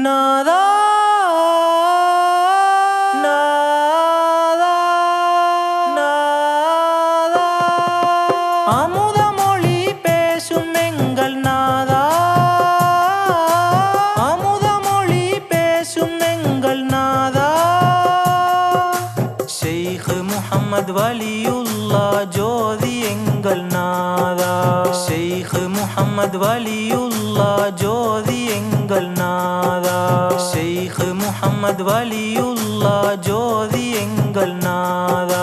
நாதா நாதா நாதா அமுத மொழி பேசும் எங்கள் நாதா அமுத மொழி பேசும் எங்கள் நாதா ஷேக் முஹம்மது வலியுல்லாஹ் ஜோதி எங்கள் நாதா ஷேக் முஹம்மது வலியுல்லாஹ் ஜோதி எங்கள் நாதா ஷேக் முஹம்மது வலியுல்லாஹ் ஜோதி எங்கள் நாதா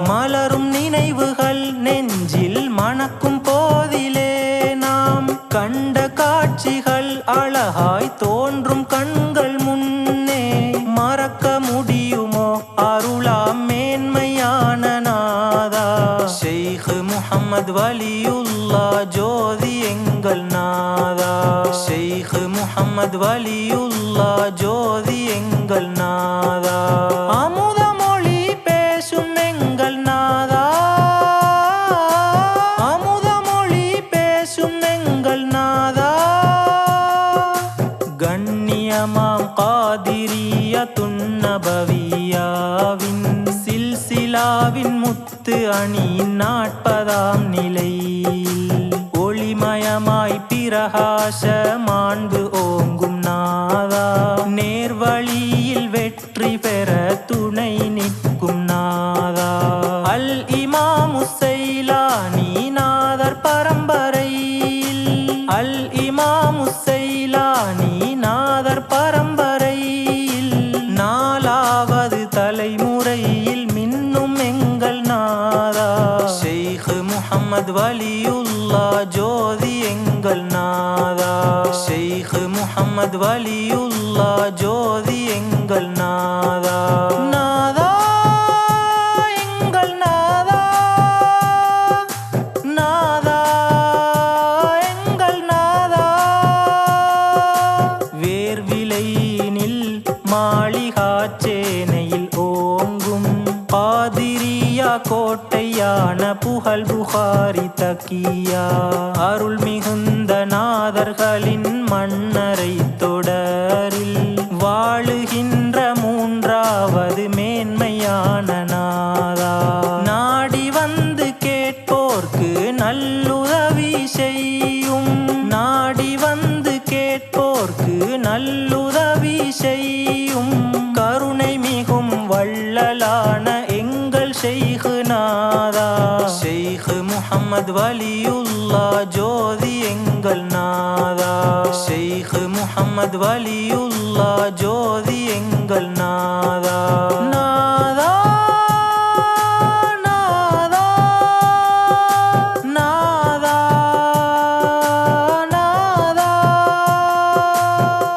மலரும் நினைவுகள் நெஞ்சில் மணக்கும் போதிலே நாம் கண்ட காட்சிகள் அழகாய் தோன்றும் கண்கள் முன்னே மறக்க முடியுமோ அருளாம் மேன்மையான நாதா ஷேக் முஹம்மது வலியுல்லாஹ் ஜோதி எங்கள் நாதா ஷேக் முஹம்மது வலியுல்லாஹ் ஜோதி எங்கள் நாதா அமுத மொழி பேசும் எங்கள் நாதா அமுத மொழி பேசும் எங்கள் நாதா கண்ணியமாம் காதிரியத்துன் நபவியாவின் சில்சிலாவின் முத்து அணி 40ஆம் நிலை ஒளிமயமாய் பிரகாச மாண்பு ஓங்கும் நாதா நேர்வழியில் வெற்றி பெற துணை நிற்கும் நாதா அல் இமாம் உஸ்ஸைலானி நாதர் பரம்பரையில் அல் இமாம் உஸ்ஸைலானி நாதர் பரம்பரையில் 4வது தலைமுறையில் மின்னும் எங்கள் நாதா ஷேக் முஹம்மது வலியுல்லாஹ் ஜோதி எங்கள் நாதா ஷேக் முஹம்மது வலியுல்லாஹ் ஜோதி எங்கள் நாதா நாதா எங்கள் நாதா நாதா எங்கள் நாதா வேர்விலையினில் மாளிகாச்சேனையில் ஓங்கும் காதிரியா கோட்டையான புகழ் புகாரி தக்கியா அருள் மிகுந்த நாதர்களின் மன்னரை தொடரில் வாழுகின்ற 3வது மேன்மையான நாதா நாடி வந்து கேட்போர்க்கு நல்லுதவி செய்யும் நாடி வந்து கேட்போர்க்கு நல்லுதவி செய்யும் கருணை மிகும் வள்ளலான எங்கள் ஷேக் நாதா ஷேக் முஹம்மது வலியுல்லாஹ் ஜோதி எங்கள் நாதா ஷேக் முஹம்மது வலியுல்லாஹ் ஜோதி எங்கள் நாதா நாதா நாதா நாதா நாதா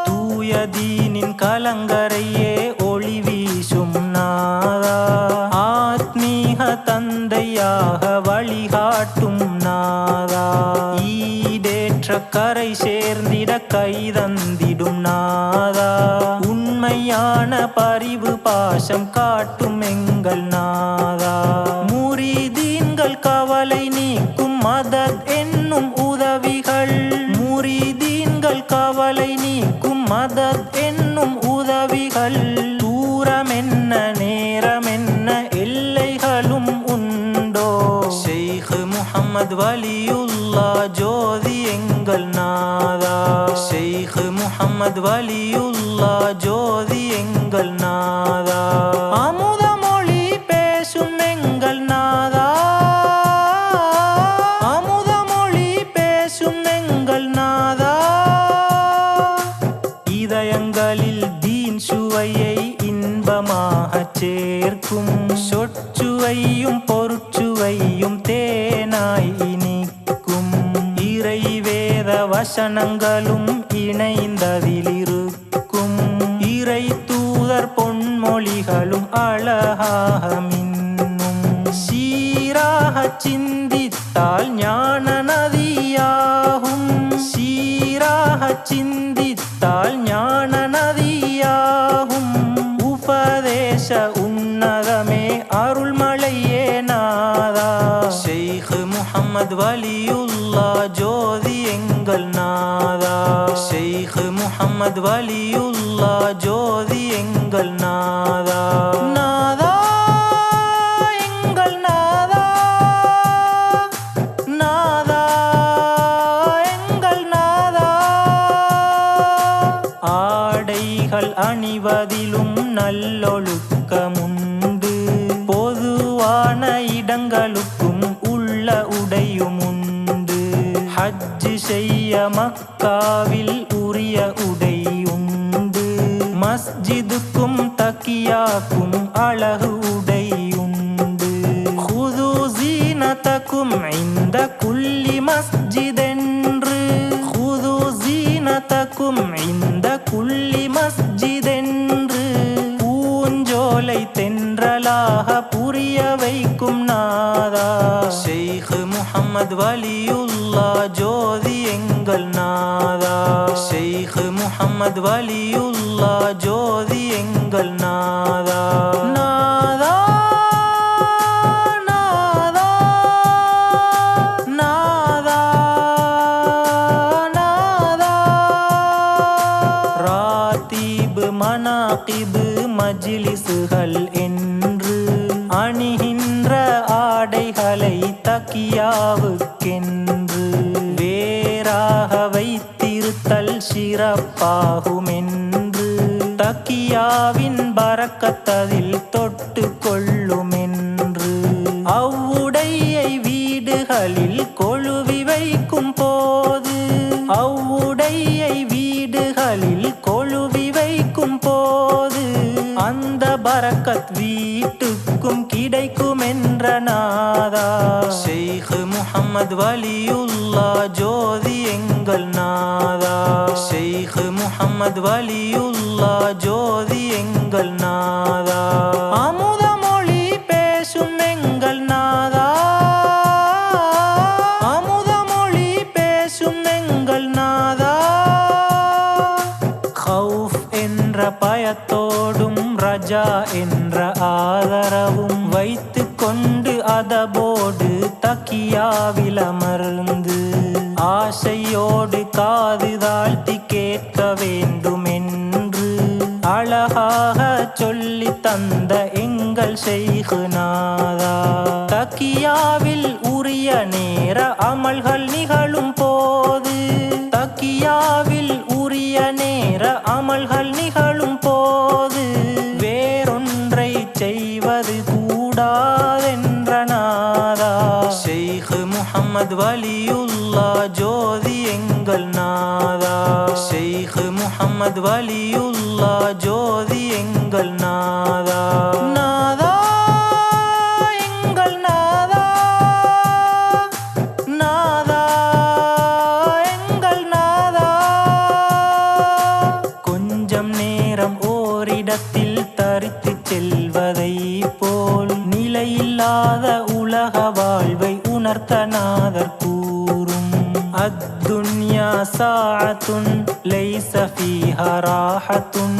தூய தீனின் கலங்கரையே ஒளி வீசும் நாதா ஆத்மீக தந்தையாக வழிகாட்டும் நாதா ஈடேற்ற கரை சேர்ந்திட கைதந்திடும் நாதா உண்மையான பரிவு பாசம் காட்டும் எங்கள் நாதா முரீதீன்கள் கவலை நீக்கும் மதத் என்னும் உதவிகள் முரீதீன்கள் கவலை நீக்கும் மதத் என்னும் உதவிகள் தூரமென்ன நேரமென்ன எல்லைகளும் உண்டோ ஷேக் முஹம்மது வலியுல்லாஹ் ஜோதி எங்கள் நாதா ஷேக் முஹம்மது வலியுல்லாஹ் ஜோதி எங்கள் நாதா அமுத மொழி பேசும் எங்கள் நாதா அமுத மொழி பேசும் எங்கள் நாதா இதயங்களில் தீன் சுவையை இன்பமாகச் சேர்க்கும் சொற்சுவையும் பொருட்சுவையும் தேனாய் இனிக்கும் இறைவேத வசனங்களும் இணைந்ததிலிருக்கும் இறை தூதர் பொன்மொழிகளும் அழகாக மின்னும் சீராக சிந்தித்தால் ஞான நதியாகும் சீராக சிந்தித்தால் ஞான நதியாகும் உபதேச உன்னதமே அருள்மழையே நாதா ஷேக் முஹம்மது வலியுல்லாஹ் ஜோதி எங்கள் நாதா நாதா. ஷைக் முஹம்மது வலியுல்லா ஜோதி எங்கள் நாதா. நாதா எங்கள் நாதா, நாதா எங்கள் நாதா. ஆடைகள் அணிவதிலும் நல்லொழுக்கமுண்டு, பொதுவான இடங்களுக்கும் உள்ள உடையுமுண்டு. ஹஜ் செய்ய மக்காவில் உரிய உடை உண்டு, மஸ்ஜிதுக்கும் தக்கியாக்கும் அழகு உடை உண்டு. ஹுது ஜீனதக்கும் இந்த குல்லி மஸ்ஜித் என்று, ஹுது ஜீனதக்கும் இந்த குல்லி மஸ்ஜித் என்று பூஞ்சோலை தென்றலாக புரிய வைக்கும் நாதா. ஷைக் முஹம்மது வலியுல்லா ஜோதி எங்கள் நாதா. ஷைக் முஹம்மது வலியுல்லா ஜோதி எங்கள் நாதா. நாதா நாதா நாதா நாதா. ராத்தீப் மனாகிப் மஜ்லிஸ்கள் என்று அணிகின்ற ஆடைகளை தக்கியாவுக்கென்று வேறாக வைத்திருத்தல் சிறப்பாகுமென்று, தக்கியாவின் பரக்கத்ததில் தொட்டு கொள்ளுமென்று. அவ்வுடையை வீடுகளில் கொழுவி வைக்கும் போது, அவ்வுடையை வீடுகளில் கொழுவி வைக்கும் போது அந்த பரக்கத் வீட்டுக்கும் கிடைக்கும் என்ற நாதா. ஷைக் முஹம்மது வலியுல்லா ஜோதி எங்கள் நாதா. ஷைக் முஹம்மது வலியுல்லா ஜோதி எங்கள் நாதா. அமுத மொழி பேசும் எங்கள் நாதா, அமுத மொழி பேசும் எங்கள் நாதா. ஹவுஃப் என்ற பயத்தோடும் ரஜா என்ற ஆதரவும் வைத்து கொண்டு அதபோடு தக்கியாவில் அமர்ந்து ஆசையோடு காது தாழ்த்தி கேட்க வேண்டுமென்று அழகாக சொல்லி தந்த எங்கள் ஷைக் நாதா. தக்கியாவில் உரிய நேர அமல்கள் நிகழும் போது, தக்கியாவில் உரிய நேர அமல்கள் நிகழும் போது வேறொன்றை செய்வது கூடாதென்ற நாதா. ஷைக் முஹம்மது வலியுல்லா ஜோதி எங்கள் நாதா. ஷைக் முஹம்மது வலியுல்லா ஜோதி எங்கள் நாதா. நாதா எங்கள் நாதா, நாதா எங்கள் நாதா. கொஞ்சம் நேரம் ஓரிடத்தில் தரித்து செல்வதை போல் நிலையில்லாத உலக வாழ்வை உணர்த்த நாதர் கூறும். அத்துன்யா சாஅத்துன் லைஸ ஃபீஹா ராஹத்துன்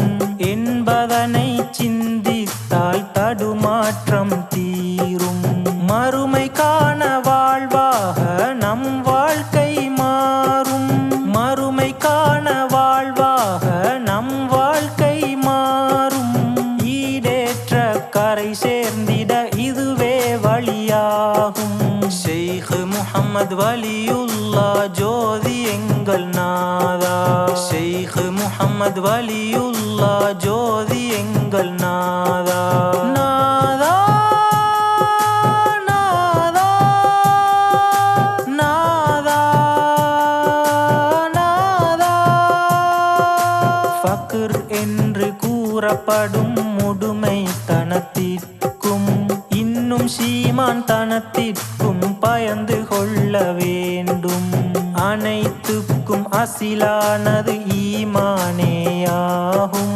என்பதனை சிந்தித்தால் தடுமாற்றம் தீரும். மறுமைக்கான வாழ்வாக நம் வாழ்க்கை மாறும், மறுமைக்கான வாழ்வாக நம் வாழ்க்கை மாறும். ஈடேற்ற கரை சேர்ந்திட இதுவே வழியாகும். ஷைக் முஹம்மது வலியுல்லா ஜோதி எங்கள் நாதா. ஷைக் முஹம்மது வலியுல்லா ஜோதி எங்கள் நாதா. நாதா நாதா நாதா நாதா. ஃபக்ர் என்று கூறப்படும் முதுமைத்தனத்திற்கும் இன்னும் சீமான் தனத்திற்கும் பயந்து கொள்ள வேண்டும். அனைத்துக்கும் அசிலானது ஈமானேயாகும்.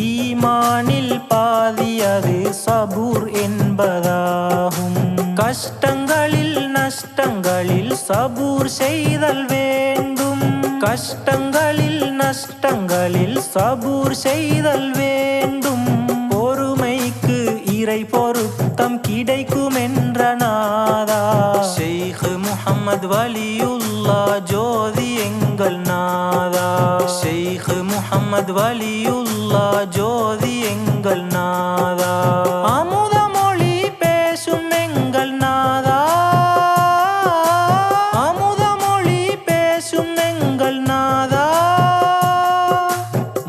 ஈமானில் பாதியது சபூர் என்பதாகும். கஷ்டங்களில் நஷ்டங்களில் சபூர் செய்தல் வேண்டும். கஷ்டங்களில் நஷ்டங்களில் சபூர் செய்தல் வேண்டும். பொறுமைக்கு இறை பொருத்தம் கிடைக்கும் என்ற நாதா. ஷைக் முஹம்மது வலியுல்லா ஜோதி எங்கள் எங்கள் நாதா ஷேக் முஹம்மது வலியுல்லா ஜோதி எங்கள் நாதா அமுத மொழி பேசும் எங்கள் நாதா அமுத மொழி பேசும் எங்கள் நாதா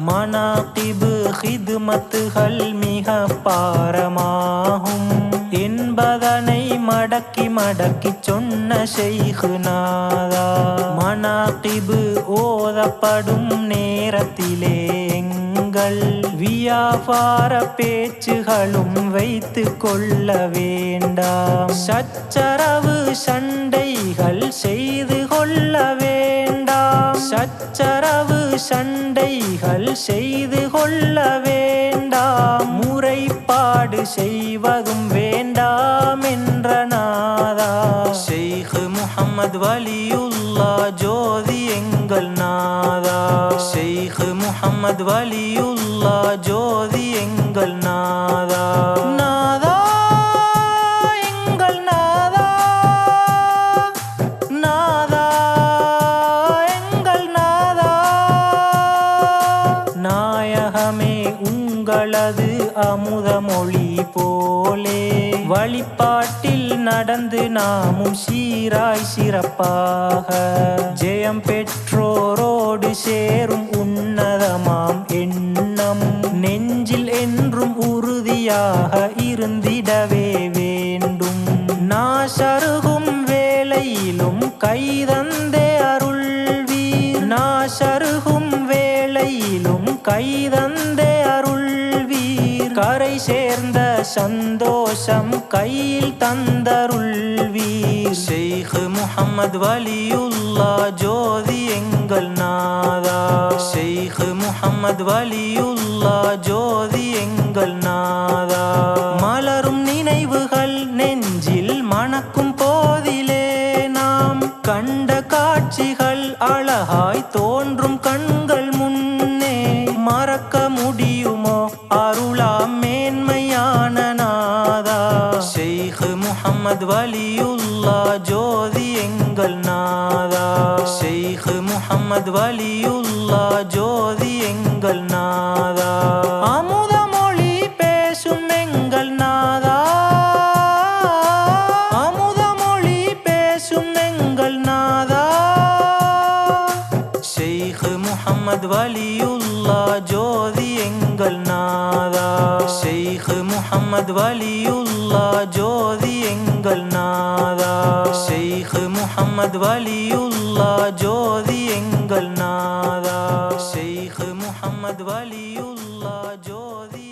மனாகிபு ஹிதுமத்துகள் மிக பாரமாகும் என்பதனை மடக்கி மடக்கி சொன்ன ஷேக் நாதா மனாகிபு ஓதப்படும் நேரத்திலே எங்கள் வியாபார பேச்சுகளும் வைத்து கொள்ள வேண்டாம் சச்சரவு சண்டைகள் செய்து கொள்ள வேண்டாம் சச்சரவு சண்டைகள் செய்து கொள்ள வேண்டாம் முறைப்பாடு செய்வதும் வேண்டாம் என்ற நாதா ஷேக் முஹம்மது வலியுல்லா ஜோதி எங்கள் நாதா ஷேக் முஹம்மது வலியுல்லா ஜோதி எங்கள் நாதா நாதா எங்கள் நாதா நாதா எங்கள் நாதா நாயகமே உங்களது அமுத மொழி போலே வழிபாட்டில் நடந்து நாமும் சீராய் சிறப்பாக ஜெயம் பெற்றோரோடு சேரும் உன்னதமாம் எண்ணம் நெஞ்சில் என்றும் உறுதியாக இருந்திடவே வேண்டும் நாசருகும் வேளையிலும் கைதந்தே அருள்வீர் நாசருகும் வேளையிலும் கைதந்தே அருள்வீர் கரை சேர்ந்த சந்தோஷம் கையில் தந்தருள்வீர் ஷேக் முஹம்மது வலியுல்லா ஜோதி எங்கள் நாதா ஷேக் முஹம்மது வலியுல்லா ஜோதி எங்கள் நாதா மலரும் நினைவுகள் நெஞ்சில் மணக்கும் போதிலே நாம் கண்ட காட்சிகள் அழகாய் தோன்றும் கண்கள் முன்னே மறக்க முடியுமோ அருளாம் மேன்மையான நாதா ஷேக் முஹம்மது வலியுல்லா ஜோதி எங்கள் நாதா ஷேக் முஹம்மது வலியுல்லா ஜோதி எங்கள் நாதா அமுத மொழி பேசும் எங்கள் நாதா அமுத மொழி பேசும் எங்கள் நாதா ஷேக் முஹம்மது வலியுல்லா ஜோதி எங்கள் நாதா ஷேக் முஹம்மது வலியுல்லா ஜோதி எங்கள் நாதா ஷேக் முஹம்மது வலியுல்லா ஜோதி எங்கள் நாதா ஷேக் முஹம்மது வலியுல்லா ஜோதி